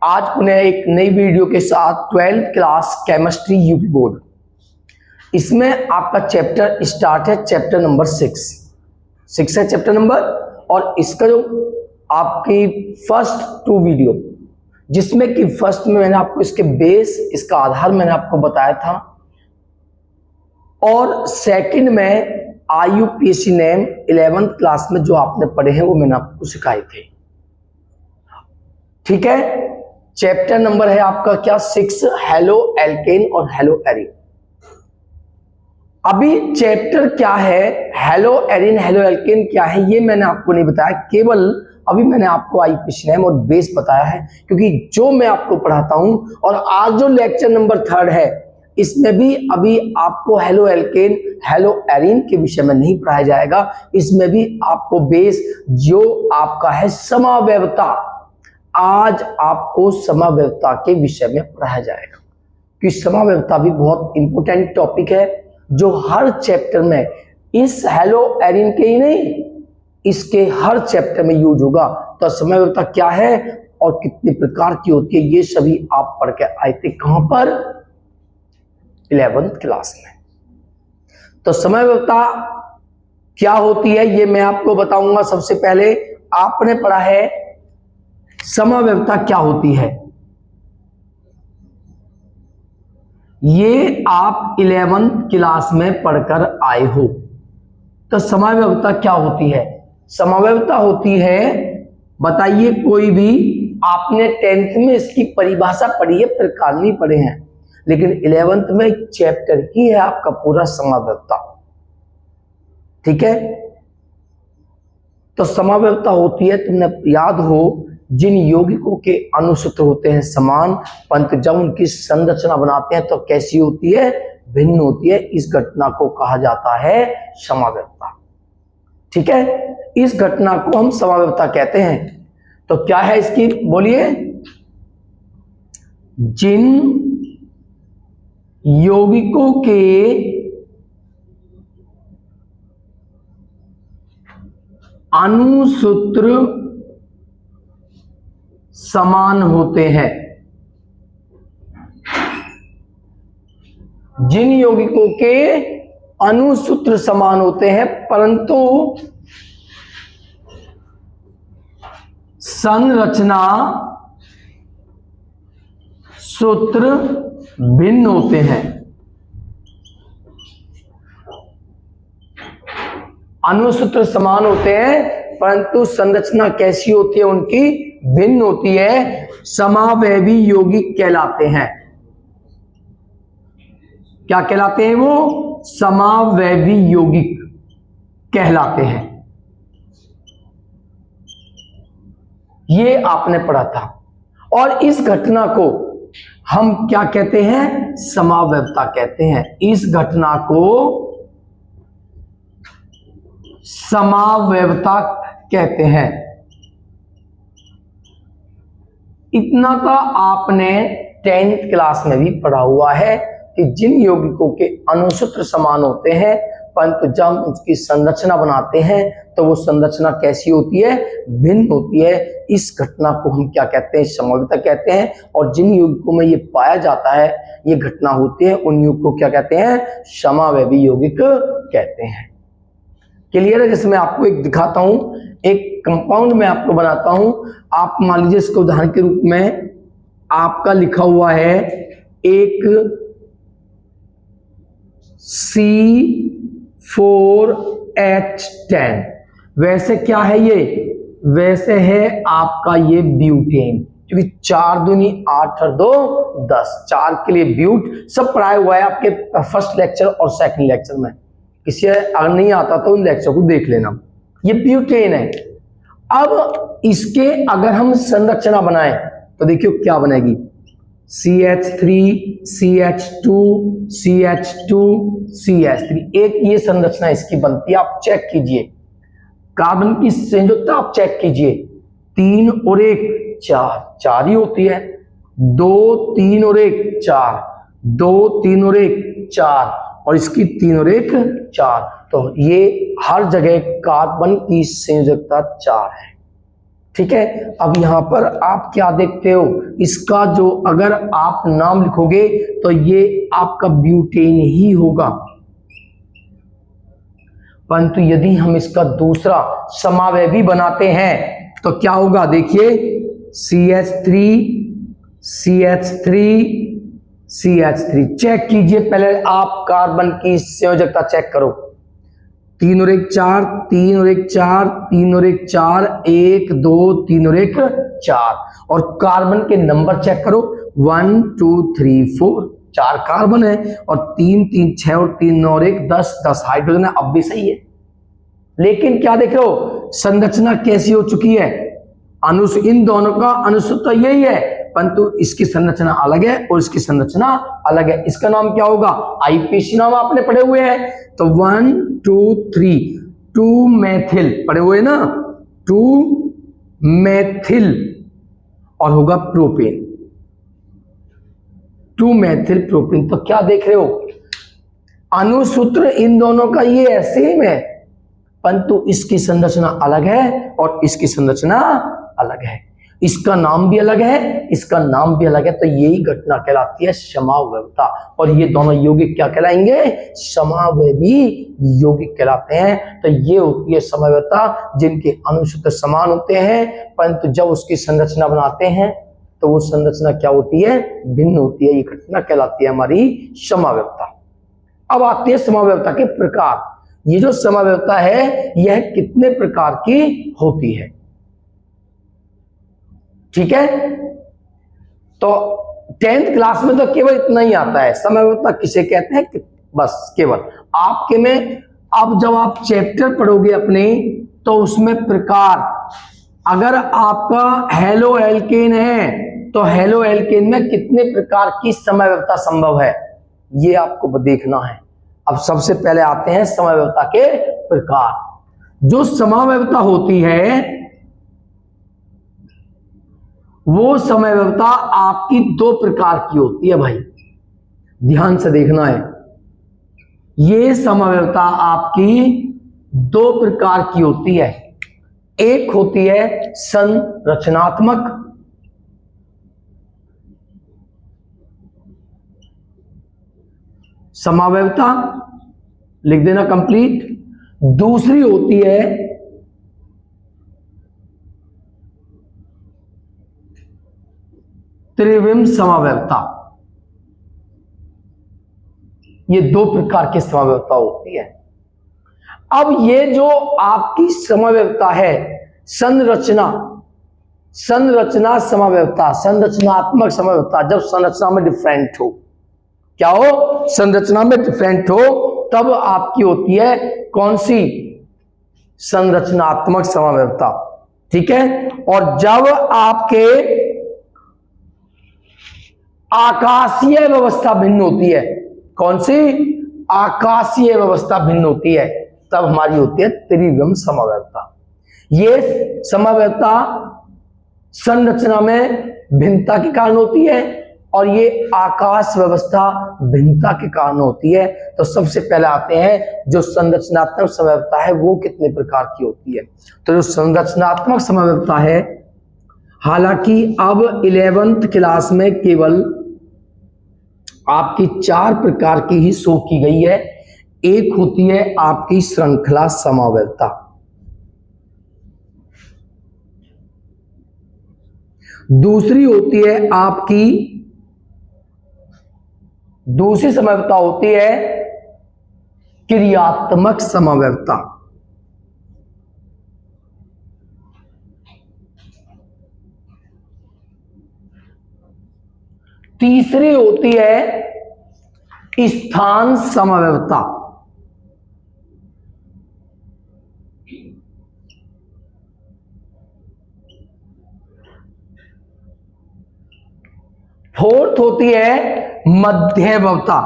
आज पुनः एक नई वीडियो के साथ 12th class chemistry UP board. इसमें आपका चैप्टर स्टार्ट है, चैप्टर नंबर 6 है चैप्टर नंबर। और इसका जो आपकी फर्स्ट 2 वीडियो, जिसमें कि फर्स्ट में मैंने आपको इसके बेस, इसका आधार मैंने आपको बताया था, और सेकंड में IUPAC नेम 11th क्लास में जो आपने पढ़े हैं वो मैंने आपको सिखाए थे। ठीक है, चैप्टर नंबर है आपका क्या 6, हेलो एल्केन और हेलो एरिन। अभी चैप्टर क्या है, हेलो एरिन हेलो एल्केन क्या है, ये मैंने आपको नहीं बताया, केवल अभी मैंने आपको IUPAC नेम और बेस बताया है, क्योंकि जो मैं आपको पढ़ाता हूं और आज जो लेक्चर नंबर 3 है इसमें भी अभी आपको हेलो एल्केन हेलो एरिन के विषय में नहीं पढ़ाया जाएगा। इसमें भी आपको बेस जो आपका है समावयवता, आज आपको समावयवता के विषय में पढ़ाया जाएगा, कि समावयवता भी बहुत इंपॉर्टेंट टॉपिक है जो हर चैप्टर में, इस हेलो एरिन के ही नहीं, इसके हर चैप्टर में यूज होगा। तो समावयवता क्या है और कितने प्रकार की होती है, ये सभी आप पढ़ के आए थे कहां पर, 11th क्लास में। तो समावयवता क्या होती है ये मैं आपको बताऊंगा। सबसे पहले आपने पढ़ा है समावयवता क्या होती है, ये आप 11th क्लास में पढ़कर आए हो। तो समावयवता क्या होती है, समावयवता होती है, बताइए कोई भी, आपने 10th में इसकी परिभाषा पढ़ी है, प्रकार नहीं पढ़े हैं, लेकिन 11th में चैप्टर ही है आपका पूरा समावयवता। ठीक है, तो समावयवता होती है, तुमने याद हो, जिन यौगिकों के अणुसूत्र होते हैं समान, परंतु जब उनकी संरचना बनाते हैं तो कैसी होती है, भिन्न होती है। इस घटना को कहा जाता है समावयवता। ठीक है, इस घटना को हम समावयवता कहते हैं। तो क्या है इसकी, बोलिए, जिन यौगिकों के अणुसूत्र समान होते हैं, जिन यौगिकों के अणुसूत्र समान होते हैं परंतु संरचना सूत्र भिन्न होते हैं। अणुसूत्र समान होते हैं परंतु संरचना कैसी होती है उनकी, भिन्न होती है, समावयवी यौगिक कहलाते हैं। क्या कहलाते हैं वो, समावयवी यौगिक कहलाते हैं। ये आपने पढ़ा था। और इस घटना को हम क्या कहते हैं, समावयवता कहते हैं। इस घटना को समावयवता कहते हैं। इतना तो आपने 10th क्लास में भी पढ़ा हुआ है कि जिन यौगिकों के अणुसूत्र समान होते हैं परंतु जब उसकी संरचना बनाते हैं तो वो संरचना कैसी होती है, भिन्न होती है। इस घटना को हम क्या कहते हैं, समावयवता कहते हैं। और जिन यौगिकों में ये पाया जाता है, ये घटना होती है, उन यौगिकों को क्या कहते हैं, समावयवी यौगिक कहते हैं। क्लियर है। जैसे मैं आपको एक दिखाता हूं, एक कंपाउंड में आपको बनाता हूं। आप मान लीजिए इसको उदाहरण के रूप में आपका लिखा हुआ है एक C4H10, वैसे क्या है ये, वैसे है आपका ये ब्यूटेन, क्योंकि 4 दूनी 8 और 2 10, 4 के लिए ब्यूट। सब पढ़ाया हुआ है आपके फर्स्ट लेक्चर और सेकंड लेक्चर में, किसी अगर नहीं आता तो उन लेक्चर को देख लेना। ये ब्यूटेन है। अब इसके अगर हम संरचना बनाएं तो देखियो क्या बनेगी, CH3 CH2 CH2 CH3, एक ये संरचना इसकी बनती है। आप चेक कीजिए, कार्बन की संयुक्ता आप चेक कीजिए, 3 और 1 4, 4 ही होती है। 2 3 और 1 4, 2 3 और 1 4, और इसकी 3 और 1 4। तो ये हर जगह कार्बन की संयोजकता 4 है। ठीक है। अब यहां पर आप क्या देखते हो, इसका जो अगर आप नाम लिखोगे तो ये आपका ब्यूटेन ही होगा, परंतु यदि हम इसका दूसरा समावयवी बनाते हैं तो क्या होगा, देखिए CH3 CH3 CH3। चेक कीजिए पहले आप कार्बन की संयोजकता चेक करो, 3 और 1 4, 3 और 1 4, 3 और 1 4, 1 2 3 और 1 4, और कार्बन के नंबर चेक करो 1 2 3 4, 4 कार्बन है, और 3 3 6 और 3 9 और 1 10, 10 हाइड्रोजन है। अब भी सही है, लेकिन क्या देख रहे हो, संरचना कैसी हो चुकी है, इन दोनों का अनुसूत्र यही है, परंतु इसकी संरचना अलग है और इसकी संरचना अलग है। इसका नाम क्या होगा, आईपीसी नाम आपने पढ़े हुए हैं, तो 1 2 3 2 मेथिल पढ़े हुए ना, 2 मेथिल, और होगा प्रोपेन, 2 मेथिल प्रोपेन। तो क्या देख रहे हो, अनुसूत्र इन दोनों का ये है, सेम है, परंतु इसकी संरचना अलग है और इसकी संरचना अलग है, इसका नाम भी अलग है, इसका नाम भी अलग है। तो यही घटना कहलाती है समावयवता, और ये दोनों यौगिक क्या कहलाएंगे, समावयवी यौगिक कहलाते हैं। तो ये होती है समावयवता, जिनके अनुसूत्र समान होते हैं, परंतु जब उसकी संरचना बनाते हैं तो वो संरचना क्या होती है, भिन्न होती है। ये घटना कहलाती है हमारी समावयवता। अब आती है समावयवता के प्रकार। ये जो समावयवता है यह कितने प्रकार की होती है, ठीक है। तो 10th क्लास में तो केवल इतना ही आता है, समावयवता किसे कहते हैं, बस केवल आपके में। अब जब आप चैप्टर पढ़ोगे अपने, तो उसमें प्रकार, अगर आपका हेलो एल्केन है तो हेलो एल्केन में कितने प्रकार की समावयवता संभव है, ये आपको देखना है। अब सबसे पहले आते हैं समावयवता के प्रकार। जो समावयवता होती है वो समावयवता आपकी 2 प्रकार की होती है भाई, ध्यान से देखना है। ये समावयवता आपकी 2 प्रकार की होती है। एक होती है संरचनात्मक, समावयवता, लिख देना कंप्लीट। दूसरी होती है त्रिविम समावयवता। ये 2 प्रकार की समावयवता होती है। अब ये जो आपकी समावयवता है, संरचना समावयवता, संरचनात्मक समावयवता, जब संरचना में डिफरेंट हो, क्या हो, संरचना में डिफरेंट हो, तब आपकी होती है कौन सी, संरचनात्मक समावयवता, ठीक है। और जब आपके आकाशीय व्यवस्था भिन्न होती है, कौन सी, आकाशीय व्यवस्था भिन्न होती है, तब हमारी होती है त्रिविम समावयवता। ये समावयवता संरचना में भिन्नता के कारण होती है और ये आकाश व्यवस्था भिन्नता के कारण होती है। तो सबसे पहले आते हैं जो संरचनात्मक समावयवता है वो कितने प्रकार की होती है। तो जो संरचनात्मक समावयवता है, हालांकि अब 11th क्लास में केवल आपकी 4 प्रकार की ही शो की गई है। एक होती है आपकी श्रृंखला समावयवता, दूसरी होती है आपकी, दूसरी समावयवता होती है क्रियात्मक समावयवता, तीसरी होती है स्थान समावयवता, फोर्थ होती है मध्यवयवता,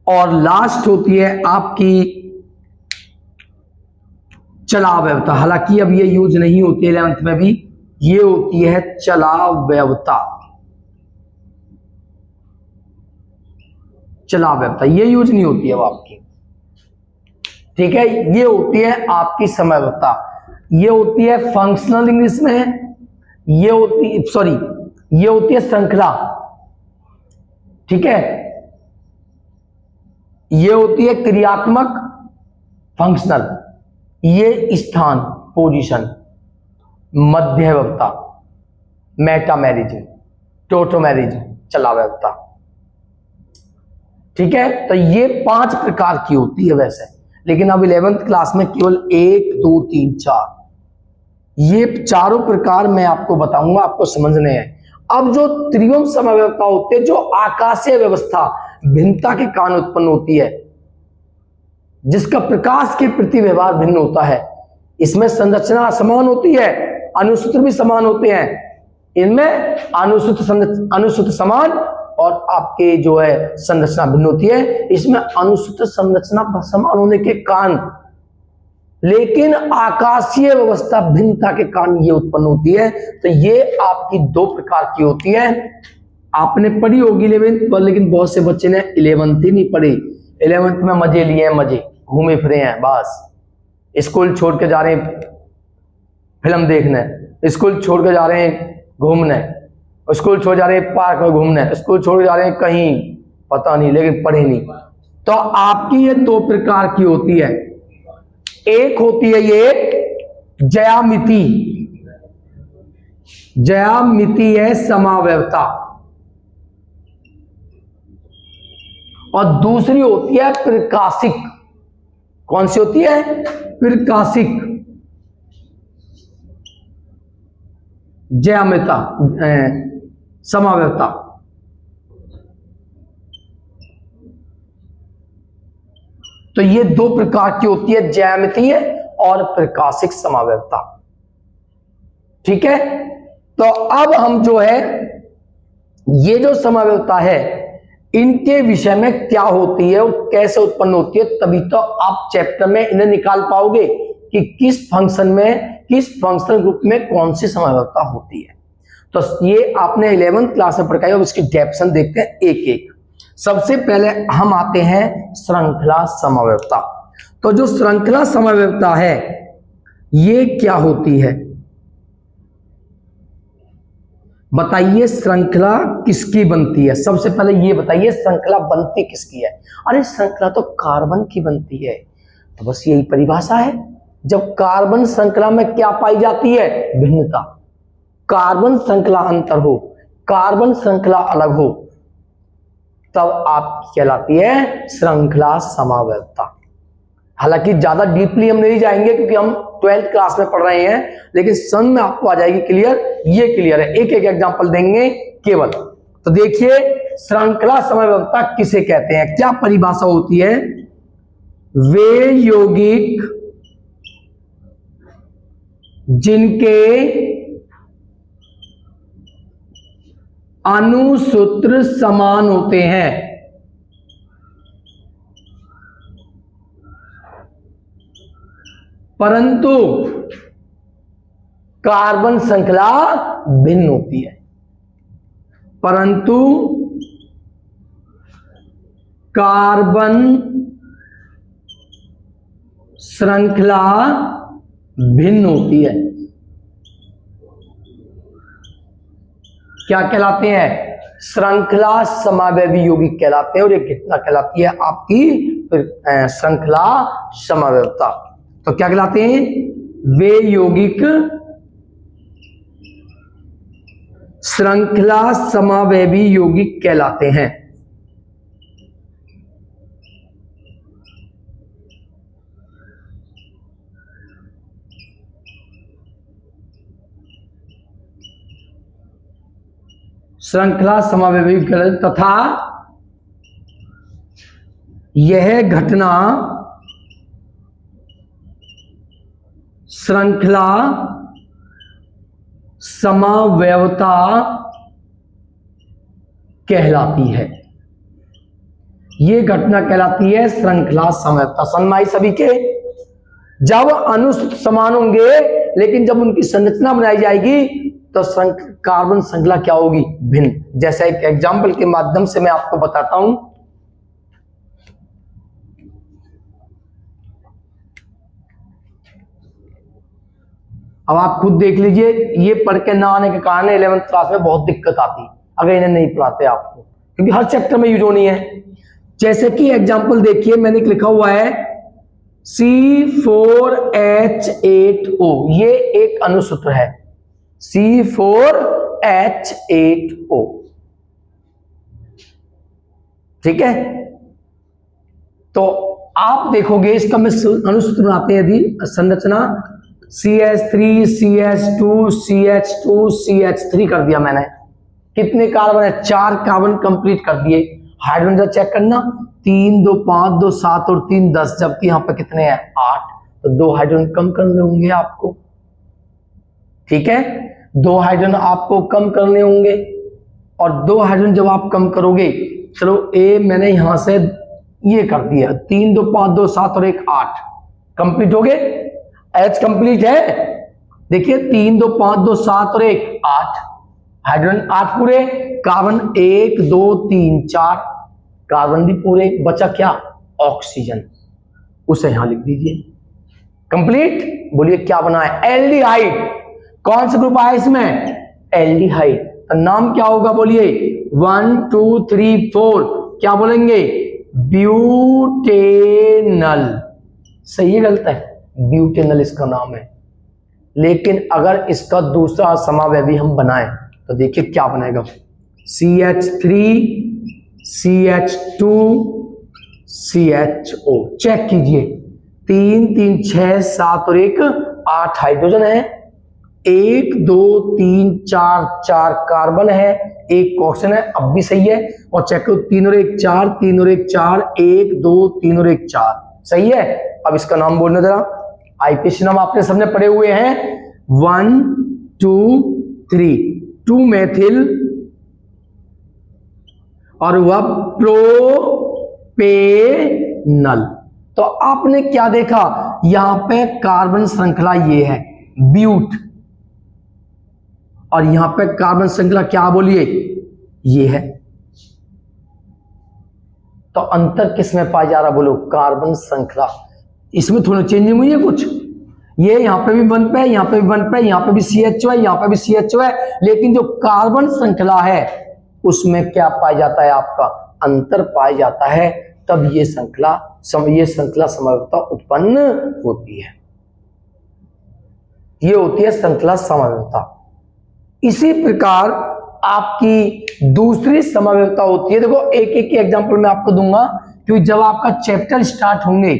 और लास्ट होती है आपकी चलावयवता। हालांकि अब ये यूज नहीं होती है 11th में भी, ये होती है चलावयवता। चला व्यवस्था, ये यूज नहीं होती है वो आपकी, ठीक है। ये होती है आपकी समय व्यवस्था, ये होती है फंक्शनल इंग्लिश में, ये होती है श्रृंखला, ठीक है। ये होती है क्रियात्मक फंक्शनल, ये स्थान पोजीशन, मध्यवस्था, मेटामेरिज्म, टोटोमेरिज्म, चला व्यवस्था, ठीक है। तो ये 5 प्रकार की होती है वैसे, लेकिन अब 11th क्लास में केवल 1 2 3 4 ये चारों प्रकार मैं आपको बताऊंगा, आपको समझने हैं। अब जो त्रिवम समय व्यवस्था होती है, जो आकाशीय व्यवस्था भिन्नता के कारण उत्पन्न होती है, जिसका प्रकाश के प्रति व्यवहार भिन्न होता है, इसमें संरचना समान होती है, अनुसूत्र भी समान होते हैं। इनमें अनुसूत्र समान और आपके जो है संरचना भिन्न होती है। इसमें अनुसूत्र संरचना समान होने के कारण, लेकिन आकाशीय व्यवस्था भिन्नता के कारण ये उत्पन्न होती है। तो ये आपकी 2 प्रकार की होती है। आपने पढ़ी होगी 11th पर, लेकिन बहुत से बच्चे ने 11th ही नहीं पढ़ी। 11th में मजे लिए हैं, मजे घूमे फिरे हैं, बस स्कूल छोड़ के जा रहे हैं फिल्म देखने, स्कूल छोड़ के जा रहे हैं घूमने, स्कूल छोड़ जा रहे हैं पार्क में घूमने, स्कूल छोड़ के जा रहे हैं कहीं पता नहीं, लेकिन पढ़े नहीं। तो आपकी ये 2 प्रकार की होती है। एक होती है ये ज्यामिति है समाव्यवस्था, और दूसरी होती है प्रकाशिक। कौन सी होती है? प्रकाशिक ज्यामिता समाव्यवस्था। तो ये 2 प्रकार की होती है, ज्यामितीय और प्रकाशिक समाव्यवस्था, ठीक है। तो अब हम जो है ये जो समाव्यवस्था है, इनके विषय में क्या होती है और कैसे उत्पन्न होती है, तभी तो आप चैप्टर में इन्हें निकाल पाओगे कि किस फंक्शनल ग्रुप में कौन सी समाव्यवस्था होती है। तो ये आपने 11th क्लास में पढ़ा है। अब इसकी डेफिनेशन देखते हैं एक एक। सबसे पहले हम आते हैं श्रृंखला समाव्यवस्था। तो जो श्रृंखला समाव्यवस्था है, ये क्या होती है बताइए? श्रृंखला किसकी बनती है? सबसे पहले ये बताइए, श्रृंखला बनती किसकी है? अरे श्रृंखला तो कार्बन की बनती है। तो बस यही परिभाषा है। जब कार्बन श्रृंखला में क्या पाई जाती है? भिन्नता। कार्बन श्रृंखला अंतर हो, कार्बन श्रृंखला अलग हो, तब आप कहलाती है श्रृंखला समाव्यवस्था। हालांकि ज्यादा डीपली हम नहीं जाएंगे क्योंकि हम 12th क्लास में पढ़ रहे हैं, लेकिन समझ में आपको आ जाएगी क्लियर। ये क्लियर है, एक एक एग्जांपल देंगे केवल। तो देखिए, श्रृंखला समाव्यवस्था किसे कहते हैं, क्या परिभाषा होती है? वे यौगिक जिनके अणुसूत्र समान होते हैं, परंतु कार्बन श्रृंखला भिन्न होती है। परंतु कार्बन श्रृंखला भिन्न होती है। क्या कहलाते हैं? श्रृंखला समावयवी यौगिक कहलाते हैं। और ये कितना कहलाती है? आपकी श्रृंखला समाव्यवस्था। तो क्या कहलाते हैं? वे यौगिक श्रृंखला समावयवी यौगिक कहलाते हैं। श्रृंखला समावयवी तथा यह घटना श्रृंखला समावयवता कहलाती है। ये घटना कहलाती है श्रृंखला समावयवता। समझ सभी के? जब अणुसूत्र समान होंगे, लेकिन जब उनकी संरचना बनाई जाएगी तो कार्बन श्रृंखला क्या होगी? भिन्न। जैसे एक एग्जाम्पल के माध्यम से मैं आपको बताता हूं। अब आप खुद देख लीजिए, ये पढ़ के ना आने के कारण 11th क्लास में बहुत दिक्कत आती अगर इन्हें नहीं पढ़ाते आपको, क्योंकि हर चैप्टर में यूज होनी है। जैसे कि एग्जांपल देखिए, मैंने लिखा हुआ है C4H8O, ये एक अणुसूत्र है C4H8O, ठीक है। तो आप देखोगे इसका मैं अणुसूत्र बनाते हैं, यदि संरचना CH3 CH2 CH2 CH3 कर दिया मैंने, कितने कार्बन है? 4 कार्बन कंप्लीट कर दिए। हाइड्रोजन चेक करना, 3 2 5 2 7 और 3 10, जबकि यहां पर कितने हैं? 8, तो 2 हाइड्रोजन कम करने होंगे आपको, ठीक है। 2 हाइड्रोजन आपको कम करने होंगे, और 2 हाइड्रोजन जब आप कम करोगे, चलो ए मैंने यहां से ये कर दिया, 3 2 5 2 7 और 1 8 कंप्लीट हो गए। एच कंप्लीट है, देखिए 3 2 5 2 7 और 1 8, हाइड्रोजन 8 पूरे, कार्बन 1 2 3 4, कार्बन भी पूरे, बचा क्या? ऑक्सीजन, उसे यहां लिख दीजिए कंप्लीट। बोलिए क्या बना है? एल्डिहाइड। कौन सा ग्रुप आया इसमें? एल्डिहाइड। तो नाम क्या होगा? बोलिए 1 2 3 4, क्या बोलेंगे? ब्यूटेनल। सही है गलत है? ब्यूटेनल इसका नाम है। लेकिन अगर इसका दूसरा समावयवी हम बनाएं तो देखिए क्या बनेगा, CH3 CH2 CHO। चेक कीजिए, 3 3 6 7 और 1 8 हाइड्रोजन है, 1 2 3 4 4 कार्बन है, 1 ऑक्सीजन है, अब भी सही है। और चेक करो, 3 और 1 4, 3 और 1 4, 1 2 3 और 1 4, सही है। अब इसका नाम बोलने जरा, आईपीसी नाम आपने सबने पढ़े हुए हैं, 1 2 3, 2 मेथिल और वह प्रोपेनल। तो आपने क्या देखा, यहां पे कार्बन श्रृंखला ये है ब्यूट, और यहां पे कार्बन श्रृंखला क्या बोलिए? ये है। तो अंतर किस में पाया जा रहा? बोलो कार्बन श्रृंखला। इसमें थोड़ी चेंजिंग हुई है कुछ, ये यहां पे भी 1 पे, यहां पे भी 1 पे, यहां पे भी CHO है, यहां पे भी CHO है, लेकिन जो कार्बन श्रृंखला है उसमें क्या पाया जाता है? आपका अंतर पाया जाता है, तब ये श्रृंखला समवेतता उत्पन्न होती है। ये होती है श्रृंखला समवेतता। इसी प्रकार आपकी दूसरी समवेतता होती है। देखो एक एक एग्जांपल मैं आपको दूंगा, क्योंकि जब आपका चैप्टर स्टार्ट होंगे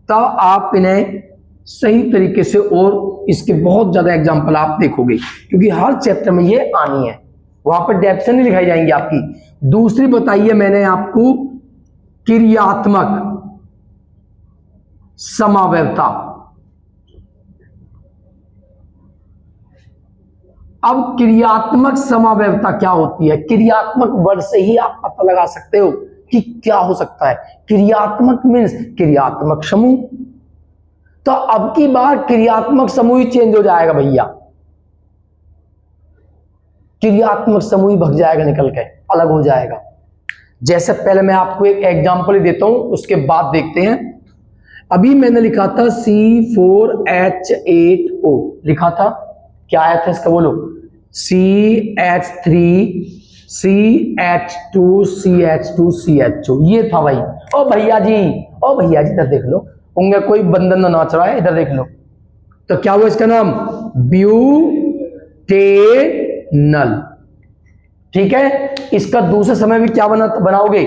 तब आप इन्हें सही तरीके से, और इसके बहुत ज्यादा एग्जांपल आप देखोगे, क्योंकि हर चैप्टर में ये आनी है, वहां पर डेफिनेशन नहीं लिखाई जाएंगी आपकी। दूसरी बताइए मैंने आपको, क्रियात्मक समवेतता। अब क्रियात्मक समवेतता क्या होती है? क्रियात्मक वर्ड से ही आप पता लगा सकते हो कि क्या हो सकता है। क्रियात्मक मीन्स क्रियात्मक समूह। तो अब की बार क्रियात्मक समूह ही चेंज हो जाएगा भैया, क्रियात्मक समूह ही भग जाएगा, निकल के अलग हो जाएगा। जैसे पहले मैं आपको एक एग्जांपल ही देता हूं, उसके बाद देखते हैं। अभी मैंने लिखा था C4H8O, लिखा था, क्या आया था इसका? बोलो CH3 CH2 CH2 CHO, ये था भाई। ओ भैया जी, ओ भैया जी, इधर देख लो, उनका कोई बंधन ना नाच रहा है, इधर देख लो। तो क्या हुआ इसका नाम? ब्यूटेनल, ठीक है। इसका दूसरा समय भी क्या बनाओगे?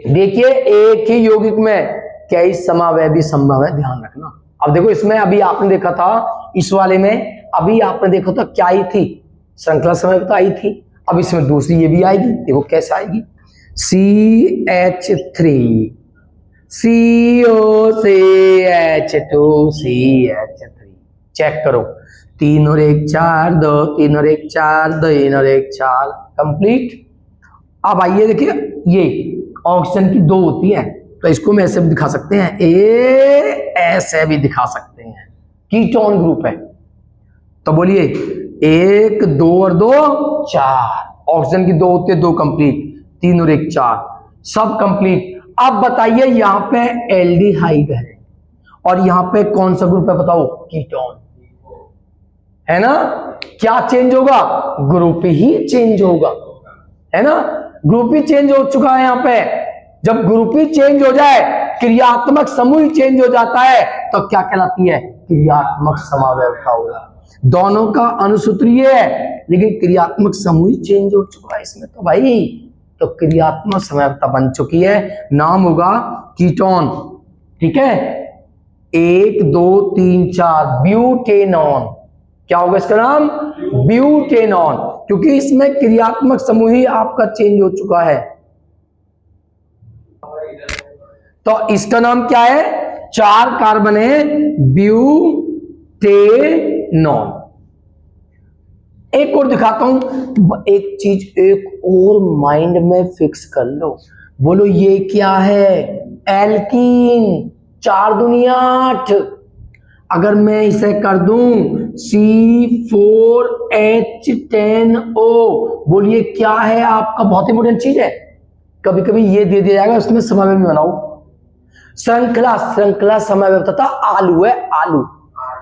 देखिए एक ही यौगिक में कई समावयवी संभव है, ध्यान रखना। अब देखो इसमें अभी आपने देखा था, इस वाले में अभी आपने देखा था क्या आई थी? श्रृंखला समवेतता आई थी। अब इसमें दूसरी ये भी आएगी, देखो कैसे आएगी, CH3 COCH2 CH3। चेक करो, 3 और 1 4 2, 3 और 1 4 3 और 1 4, कंप्लीट। अब आइए देखिए, ये ऑक्सीजन की 2 होती है, तो इसको मैं ऐसे भी दिखा सकते हैं, ऐसे भी दिखा सकते हैं, कीटोन ग्रुप है। तो बोलिए 1 2 और 2 4, ऑक्सीजन की 2 होती है, 2 कंप्लीट, 3 और 1 4, सब कंप्लीट। अब बताइए यहां पे एल्डिहाइड है और यहां पे कौन सा ग्रुप है? बताओ, कीटोन। है ना। क्या चेंज होगा? ग्रुप ही चेंज होगा, है ना। ग्रुप ही चेंज हो चुका है यहां पे। जब ग्रुप ही चेंज हो जाए, क्रियात्मक समूह चेंज हो जाता है, तो क्या कहलाती है? क्रियात्मक समावयवता होगा। दोनों का अनुसूत्रीय है, लेकिन क्रियात्मक समूह चेंज हो चुका है इसमें तो भाई, तो क्रियात्मक समावयवता बन चुकी है। नाम होगा कीटोन। ठीक है, 1 2 3 4 ब्यूटेनॉन। क्या होगा इसका नाम? ब्यूटेनॉन, क्योंकि इसमें क्रियात्मक समूह ही आपका चेंज हो चुका है। तो इसका नाम क्या है? 4 कार्बन है, ब्यूटेनॉन। एक और दिखाता हूं, एक चीज एक और माइंड में फिक्स कर लो। बोलो ये क्या है? एल्कीन। 4 दूनी 8। अगर मैं इसे कर दूं C4H10O, बोलिए क्या है आपका? बहुत इंपोर्टेंट चीज है। कभी कभी ये दे दिया जाएगा, उसमें समावेश में बनाओ। श्रृंखला, श्रृंखला समावेश आलू है, आलू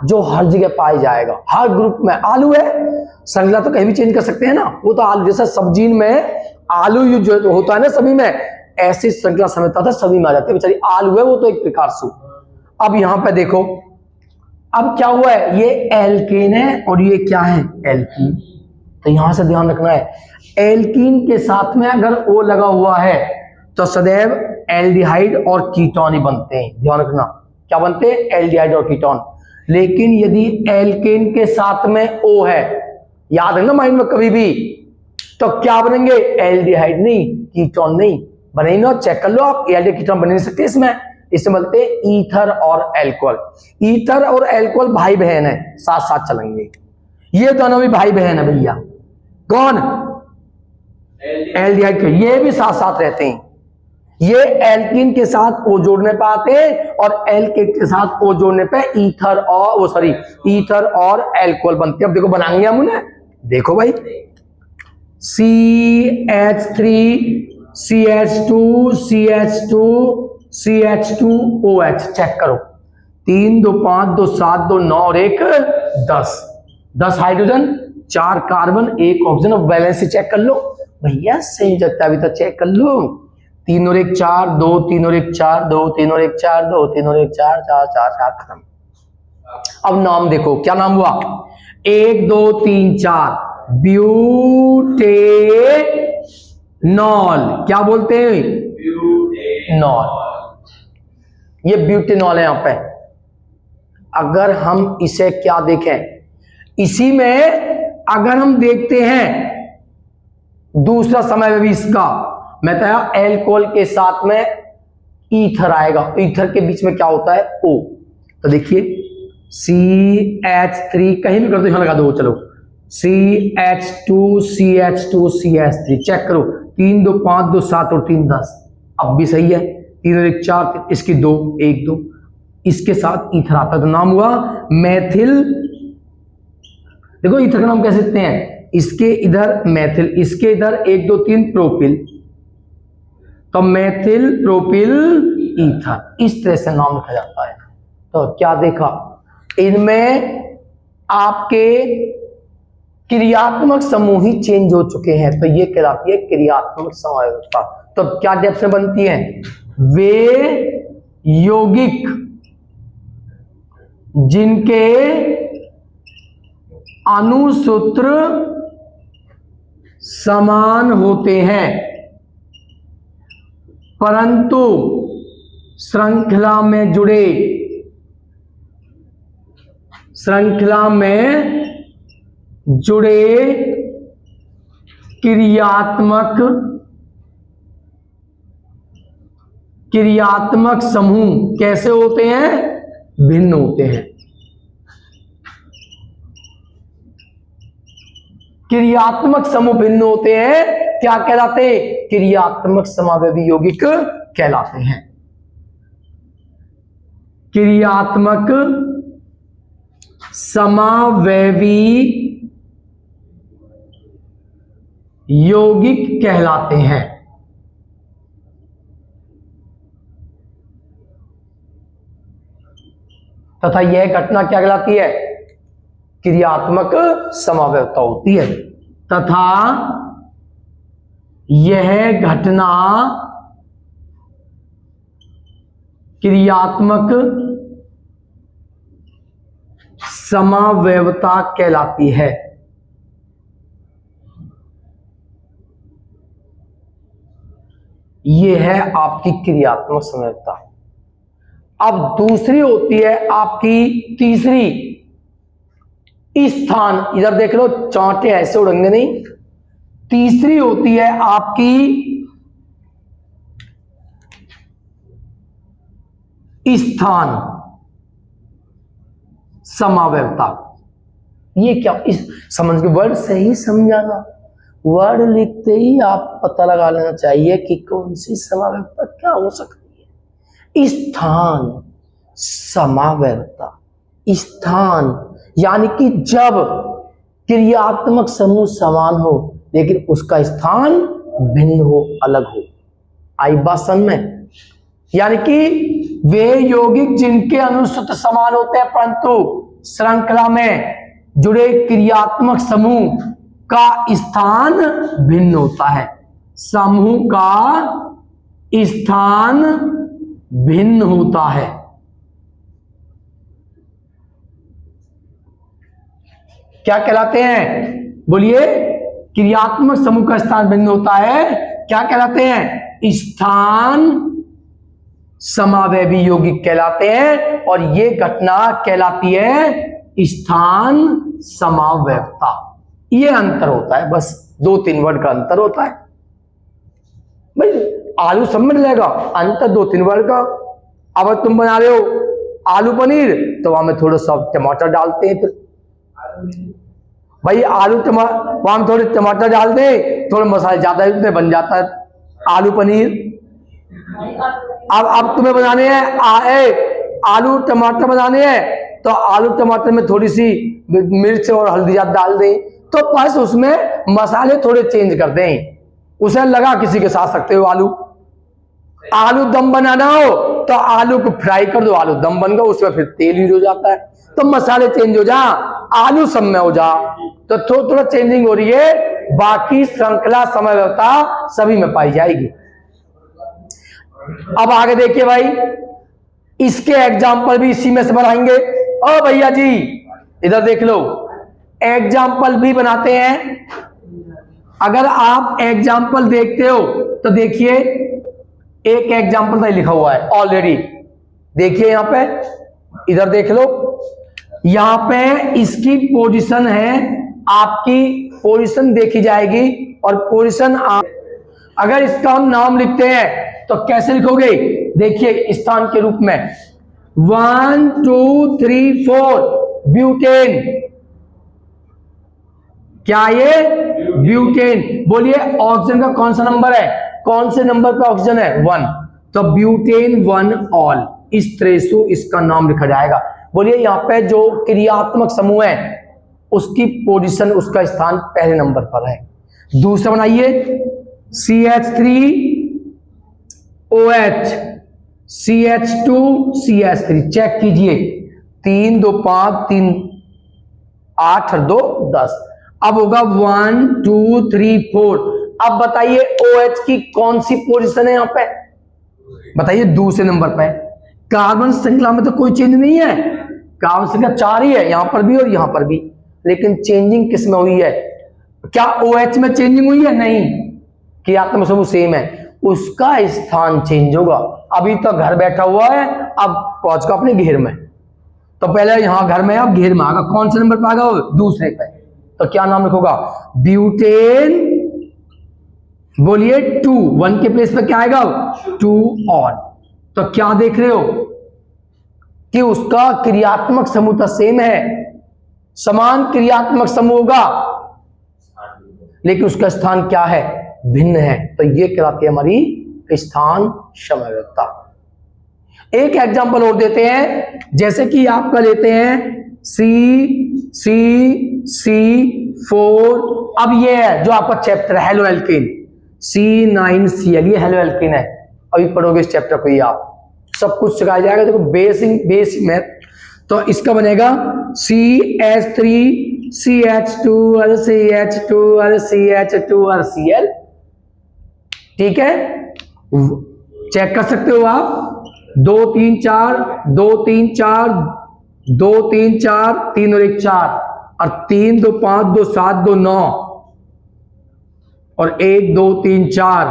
जो हर जगह पाया जाएगा, हर ग्रुप में आलू है। श्रृंखला तो कहीं भी चेंज कर सकते हैं ना, वो तो आलू, जैसा सब्जी में आलू यूज होता है ना सभी में, ऐसी श्रृंखला समावेश सभी में आ जाती है। बेचारी आलू है वो तो एक प्रकार से। अब यहां पे देखो, अब क्या हुआ है? ये एल्केन है और ये क्या है? एल्कीन। तो यहां से ध्यान रखना है, एल्कीन के साथ में अगर O लगा हुआ है तो सदैव एल्डिहाइड और कीटोन ही बनते हैं। ध्यान रखना, क्या बनते हैं? एल्डिहाइड और कीटोन। लेकिन यदि एल्केन के साथ में O है, याद रखना माइंड में कभी भी, तो क्या बनेंगे? एल्डिहाइड नहीं, कीटोन नहीं बने ना। चेक कर लो आप, एल्डिहाइड कीटोन बन नहीं सकते इसमें। इसमें बोलते हैं ईथर और एल्कोहल। ईथर और एल्कोहल भाई बहन है, साथ साथ चलेंगे। ये दोनों भी भाई बहन है भैया। कौन? एल्डिहाइड के, ये भी साथ साथ रहते हैं। ये एल्कीन के साथ O जोड़ने पे आते हैं और एल्केन के साथ O जोड़ने पे ईथर और ईथर और एल्कोहल बनते हैं। अब देखो बनाएंगे हम उन्हें, देखो भाई, CH3 CH2 CH2 CH2OH। Check करो, 3 2 5 2 7 2 9 और 1 10। 10 हाइड्रोजन, 4 कार्बन, 1 ऑक्सीजन। और बैलेंस चेक कर लो भैया, संयोजकता भी तो चेक कर लो। 3 और 1 4, 2 3 और 1 4, 2 3 और 1 4, 2 3 और 1 4, 4 4 4 खत्म। अब नाम देखो, क्या नाम हुआ? 1 2 3 4 ब्यूटेनॉल। क्या बोलते हैं? ब्यूटेनॉल। ये ब्यूटेनॉल है यहां पे। अगर हम इसे क्या देखें, इसी में अगर हम देखते हैं दूसरा समय भी इसका, मैं तो एल्कोहल के साथ में ईथर आएगा, ईथर के बीच में क्या होता है? O। तो देखिए CH3, कहीं भी कर दो, यहां लगा दो, चलो CH2 CH2 CH3। चेक करो, 3 2 5 2 7 और 3 10। अब भी सही है, 3 और 1 4, इसकी 2 1 2, इसके साथ ईथर आता है तो नाम हुआ मैथिल। देखो ईथर का नाम कैसे देते हैं? इसके इधर मैथिल, इसके इधर 1 2 3 प्रोपिल, तो मैथिल प्रोपिल ईथर, इस तरह से नाम लिखा जाता है। तो क्या देखा, इनमें आपके क्रियात्मक समूह ही चेंज हो चुके हैं, तो ये कहलाती है क्रियात्मक समावयवता। तो क्या टाइप से बनती है? वे यौगिक जिनके अणुसूत्र समान होते हैं परंतु श्रृंखला में जुड़े, श्रृंखला में जुड़े क्रियात्मक समूह कैसे होते हैं? भिन्न होते हैं। क्रियात्मक समूह भिन्न होते हैं, क्या कहलाते हैं? क्रियात्मक समावयवी यौगिक कहलाते हैं। क्रियात्मक समावयवी यौगिक कहलाते हैं। तथा यह घटना क्या कहलाती है? क्रियात्मक समावयवता होती है। तथा यह घटना क्रियात्मक समावयवता कहलाती है। यह है आपकी क्रियात्मक समावयवता। अब दूसरी होती है आपकी तीसरी, स्थान। इधर देख लो, चांटे ऐसे उड़ेंगे नहीं। तीसरी होती है आपकी स्थान समावयवता। ये क्या, इस समझ के वर्ड से ही समझाना, वर्ड लिखते ही आप पता लगा लेना चाहिए कि कौन सी समावयवता क्या हो सकती है। स्थान समावयवता, स्थान यानी कि जब क्रियात्मक समूह समान हो लेकिन उसका स्थान भिन्न हो, अलग हो। आई बात समझ में? यानी कि वे यौगिक जिनके अनुसूत्र समान होते हैं परंतु श्रृंखला में जुड़े क्रियात्मक समूह का स्थान भिन्न होता है। समूह का स्थान भिन्न होता है। क्या कहलाते हैं? बोलिए। क्रियात्मक समूह का स्थान भिन्न होता है, क्या कहलाते हैं? स्थान समावयवी यौगिक कहलाते हैं। और ये घटना कहलाती है स्थान समावयवता। ये अंतर होता है, बस 2-3 वर्ड का अंतर होता है भाई। आलू समझ लेगा, अंतर 2-3 वर्ड का। अब तुम बना रहे हो आलू पनीर तो वहां में थोड़ा सा टमाटर डालते हैं, फिर भाई आलू टमाटर वहां में थोड़े टमाटर डाल दे, थोड़े मसाले ज्यादा उसमें बन जाता है आलू पनीर। अब तुम्हें बनाने हैं आलू टमाटर बनाने हैं तो आलू टमाटर में थोड़ी सी मिर्च और हल्दी ज्यादा डाल दें, तो बस उसमें मसाले थोड़े चेंज कर दें। उसे लगा किसी के साथ सकते हो। आलू दम बनाना हो तो आलू को फ्राई कर दो, आलू दम बन गया, उसमें फिर तेल यूज हो जाता है, तो मसाले चेंज हो जा, आलू सब में हो जा, तो थोड़ा चेंजिंग हो रही है। बाकी श्रृंखला समवयवता सभी में पाई जाएगी। अब आगे देखिए भाई, इसके एग्जाम्पल भी इसी में से बनाएंगे। ओ भैया जी इधर देख लो, एग्जाम्पल भी बनाते हैं। अगर आप एग्जाम्पल देखते हो तो देखिए, एक एग्जाम्पल तो लिखा हुआ है ऑलरेडी, देखिए यहां पे, इधर देख लो, यहां पे इसकी पोजीशन है, आपकी पोजीशन देखी जाएगी। और पोजीशन अगर इसका हम नाम लिखते हैं तो कैसे लिखोगे? देखिए स्थान के रूप में 1 2 3 4 ब्यूटेन। क्या ये? ब्यूटेन। बोलिए ऑक्सीजन का कौन सा नंबर है? कौन से नंबर पे ऑक्सीजन है? 1, तो ब्यूटेन 1 ऑल, इस तरह से इसका नाम लिखा जाएगा। बोलिए यहाँ पे जो क्रियात्मक समूह है उसकी पोजीशन, उसका स्थान पहले नंबर पर है। दूसरा बनाइए CH3OH CH2CH3, चेक कीजिए, 3 2 5 3 8 और 2 10। अब होगा 1 2 3 4। अब बताइए OH की कौन सी पोजीशन है यहाँ पे? बताइए दूसरे नंबर पे। कार्बन श्रृंखला में तो कोई चेंज नहीं है, कार्बन श्रृंखला 4 ही है, यहां पर भी और यहां पर भी, लेकिन चेंजिंग किस में हुई है? क्या OH में चेंजिंग हुई है? नहीं, क्रियात्मक समूह सेम है, उसका स्थान चेंज होगा। अभी तो घर बैठा हुआ है, अब पहुंच का अपने घेर में, तो पहले यहां घर में, अब घेर में आगा, कौन से नंबर पर आगा? दूसरे पे। तो क्या नाम लिखोगा? ब्यूटेन। बोलिए 2, 1 के प्लेस पे क्या आएगा? 2 ऑल। तो क्या देख रहे हो कि उसका क्रियात्मक समूह तो सेम है, समान क्रियात्मक समूह होगा, लेकिन उसका स्थान क्या है? भिन्न है। तो ये कहलाती है हमारी स्थान समवयवता। एक एग्जांपल और देते हैं, जैसे कि आपका लेते हैं C4। अब ये है जो आपका चैप्टर है हेलो एल्केन, C9Cl, ये हेलो एल्केन है। अभी पढ़ोगे इस चैप्टर को, ये आप सब कुछ सिखाया जाएगा। देखो बेसिक मैथ तो इसका बनेगा CH3 CH2 और CH2 और CH2 और Cl। ठीक है, चेक कर सकते हो आप। 2 3 4 2 3 4 2 3 4 3 और 1 4 और 3 2 5 2 7 2 9 और 1 2 3 4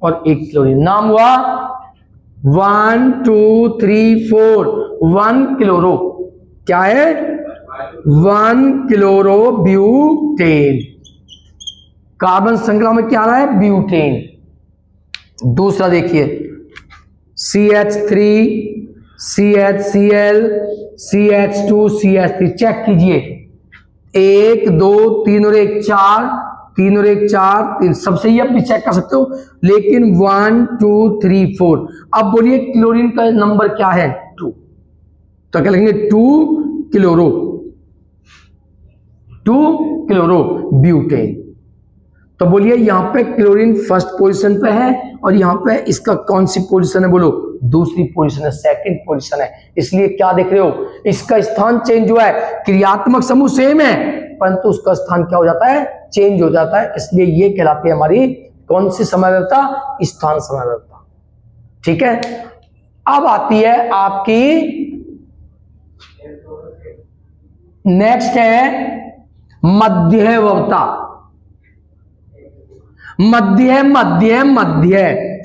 और 1 क्लोरीन। नाम हुआ 1 2 3 4 1 क्लोरो। क्या है? 1 क्लोरो ब्यूटेन। कार्बन श्रृंखला में क्या रहा है? ब्यूटेन। दूसरा देखिए CH3 CHCl CH2 CH3। Check कीजिए 1 2 3 और 1 4 3 और 1 4 3 सब सही है, आप भी चेक कर सकते हो। लेकिन 1 2 3 4। अब बोलिए क्लोरीन का नंबर क्या है? 2। तो क्या लिखेंगे? 2 क्लोरो, 2 क्लोरो ब्यूटेन। तो बोलिए यहां पे क्लोरीन फर्स्ट पोजीशन पे है और यहां पे इसका कौन सी पोजीशन है? बोलो दूसरी पोजीशन है, सेकंड पोजीशन है। इसलिए क्या देख रहे हो? इसका स्थान चेंज हुआ है। क्रियात्मक समूह सेम है परंतु उसका स्थान क्या हो जाता है? चेंज हो जाता है। इसलिए ये कहलाती है हमारी कौन सी समव्यवस्था? स्थान समव्यवस्था। ठीक है, अब आती है आपकी नेक्स्ट है मध्यवस्था। मध्य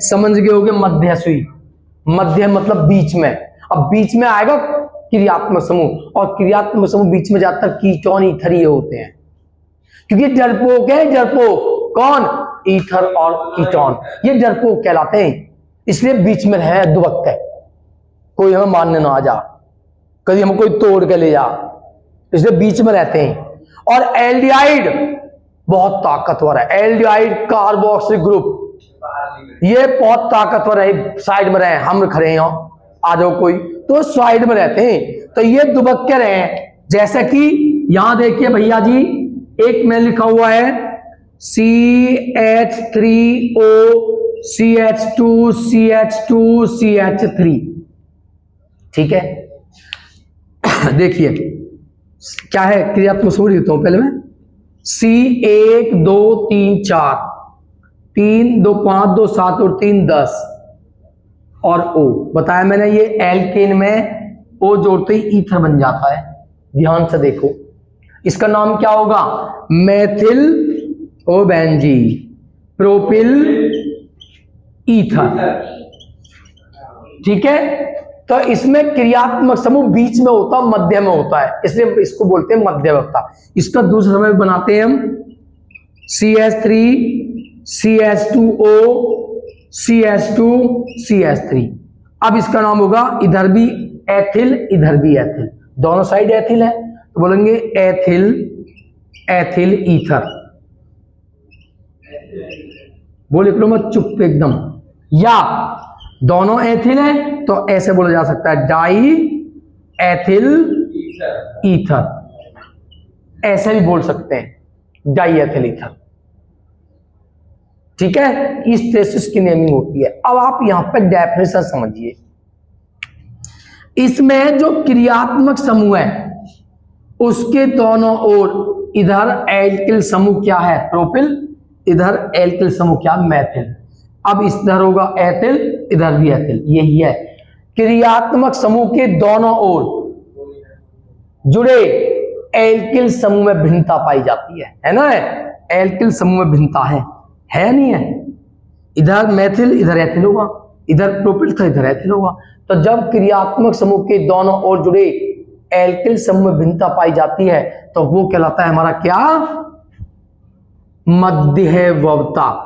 समझ गए होगे? मध्य सुई, मध्य मतलब बीच में। अब बीच में आएगा क्रियात्मक समूह, और क्रियात्मक समूह बीच में ज्यादातर कीटोन ईथर ही होते हैं, क्योंकि डरपोक है। डरपोक कौन? ईथर और कीटोन, ये डरपोक कहलाते हैं। इसलिए बीच में है दुबक है, कोई हमें मानने ना आ जा, कभी हम कोई तोड़ के ले जा, इसलिए बीच में रहते हैं। और एल्डिहाइड बहुत ताकतवर है। एल्डिहाइड कार्बोक्सिल ग्रुप ये बहुत ताकतवर है। साइड में रहे, हम खड़े हैं, आ जाओ कोई, तो साइड में रहते हैं। तो ये दुबक के रहे हैं। जैसे कि यहां देखिए भैया जी, एक में लिखा हुआ है CH3O CH2 CH2 CH3। ठीक है, देखिए क्या है? क्रियात्मक समूह लिखता हूं पहले मैं। C1 2 3 4 3 2 5 2 7 और 3 10 और O बताया मैंने। ये एल्केन में O जोड़ते ही ईथर बन जाता है। ध्यान से देखो, इसका नाम क्या होगा? मेथिल ओ बेंजी प्रोपिल ईथर। ठीक है, तो इसमें क्रियात्मक समूह बीच में होता, मध्य में होता है, इसलिए इसको बोलते हैं मध्यवस्था। इसका दूसरा समय बनाते हैं हम CH3 CH2O CH2 CH3। अब इसका नाम होगा, इधर भी एथिल इधर भी एथिल, दोनों साइड एथिल है, तो बोलेंगे एथिल एथिल ईथर। बोले करो मत चुप एकदम। या दोनों एथिल है तो ऐसे बोला जा सकता है डाई एथिल ईथर, ऐसे भी बोल सकते हैं डाई एथिल ईथर। ठीक है, इस तरह से इसकी नेमिंग होती है। अब आप यहां पर डेफिनेशन समझिए। इसमें जो क्रियात्मक समूह है उसके दोनों ओर, इधर एल्किल समूह क्या है? प्रोपिल, इधर एल्किल समूह क्या? मैथिल। अब इधर होगा एथिल, इधर भी एथिल, यही है। क्रियात्मक समूह के दोनों ओर जुड़े एल्किल समूह में भिन्नता पाई जाती है ना? एल्किल समूह में भिन्नता है नहीं है? इधर मैथिल इधर एथिल होगा, इधर प्रोपिल था इधर एथिल होगा। तो जब क्रियात्मक समूह के दोनों ओर जुड़े एल्किल समूह में भिन्नता पाई जाती है तो वो कहलाता है हमारा क्या? मध्यवस्था।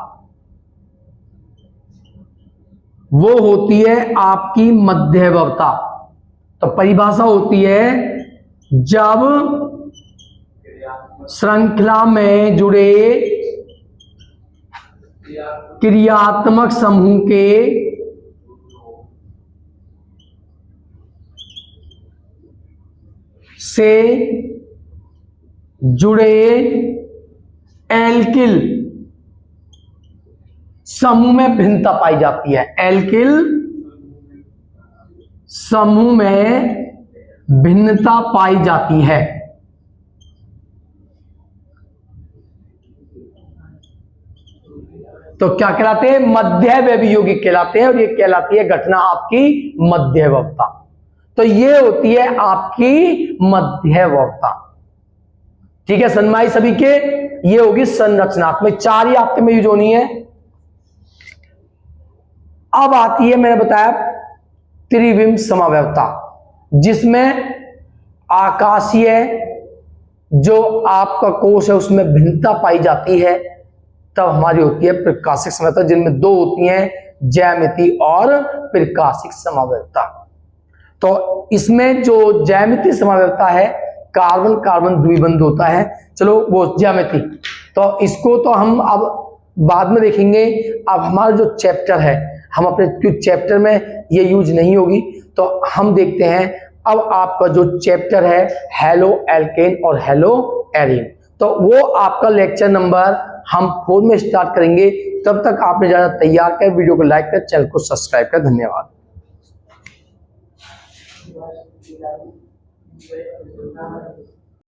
वो होती है आपकी मध्यवस्था। तो परिभाषा होती है जब श्रृंखला में जुड़े क्रियात्मक समूह के से जुड़े एल्किल समूह में भिन्नता पाई जाती है। एल्किल समूह में भिन्नता पाई जाती है। तो क्या कहलाते हैं? मध्यवयवी यौगिक कहलाते हैं, और ये कहलाती है घटना आपकी मध्यवक्ता। तो ये होती है आपकी मध्यवक्ता। ठीक है सन्माई सभी के, ये होगी संरचनात्मक। 4 ही आपके में यूज होनी है। अब आती है, मैंने बताया त्रिविम समव्यवता, जिसमें आकाशीय जो आपका कोश है उसमें भिन्नता पाई जाती है। तब हमारी होती है प्रकाशिक समव्यवता, जिनमें 2 होती हैं, ज्यामिति और प्रकाशिक समव्यवता। तो इसमें जो ज्यामिति समव्यवता है, कार्बन कार्बन द्विबंध होता है, चलो वो ज्यामिति, तो इसको तो हम अब बाद में देखेंगे। अब हमारा जो चैप्टर है, हम अपने कुछ चैप्टर में ये यूज नहीं होगी, तो हम देखते हैं अब आपका जो चैप्टर है हेलो एल्केन और हेलो एरीन, तो वो आपका लेक्चर नंबर हम 4 में स्टार्ट करेंगे। तब तक आपने ज्यादा तैयार कर, वीडियो को लाइक कर, चैनल को सब्सक्राइब कर। धन्यवाद।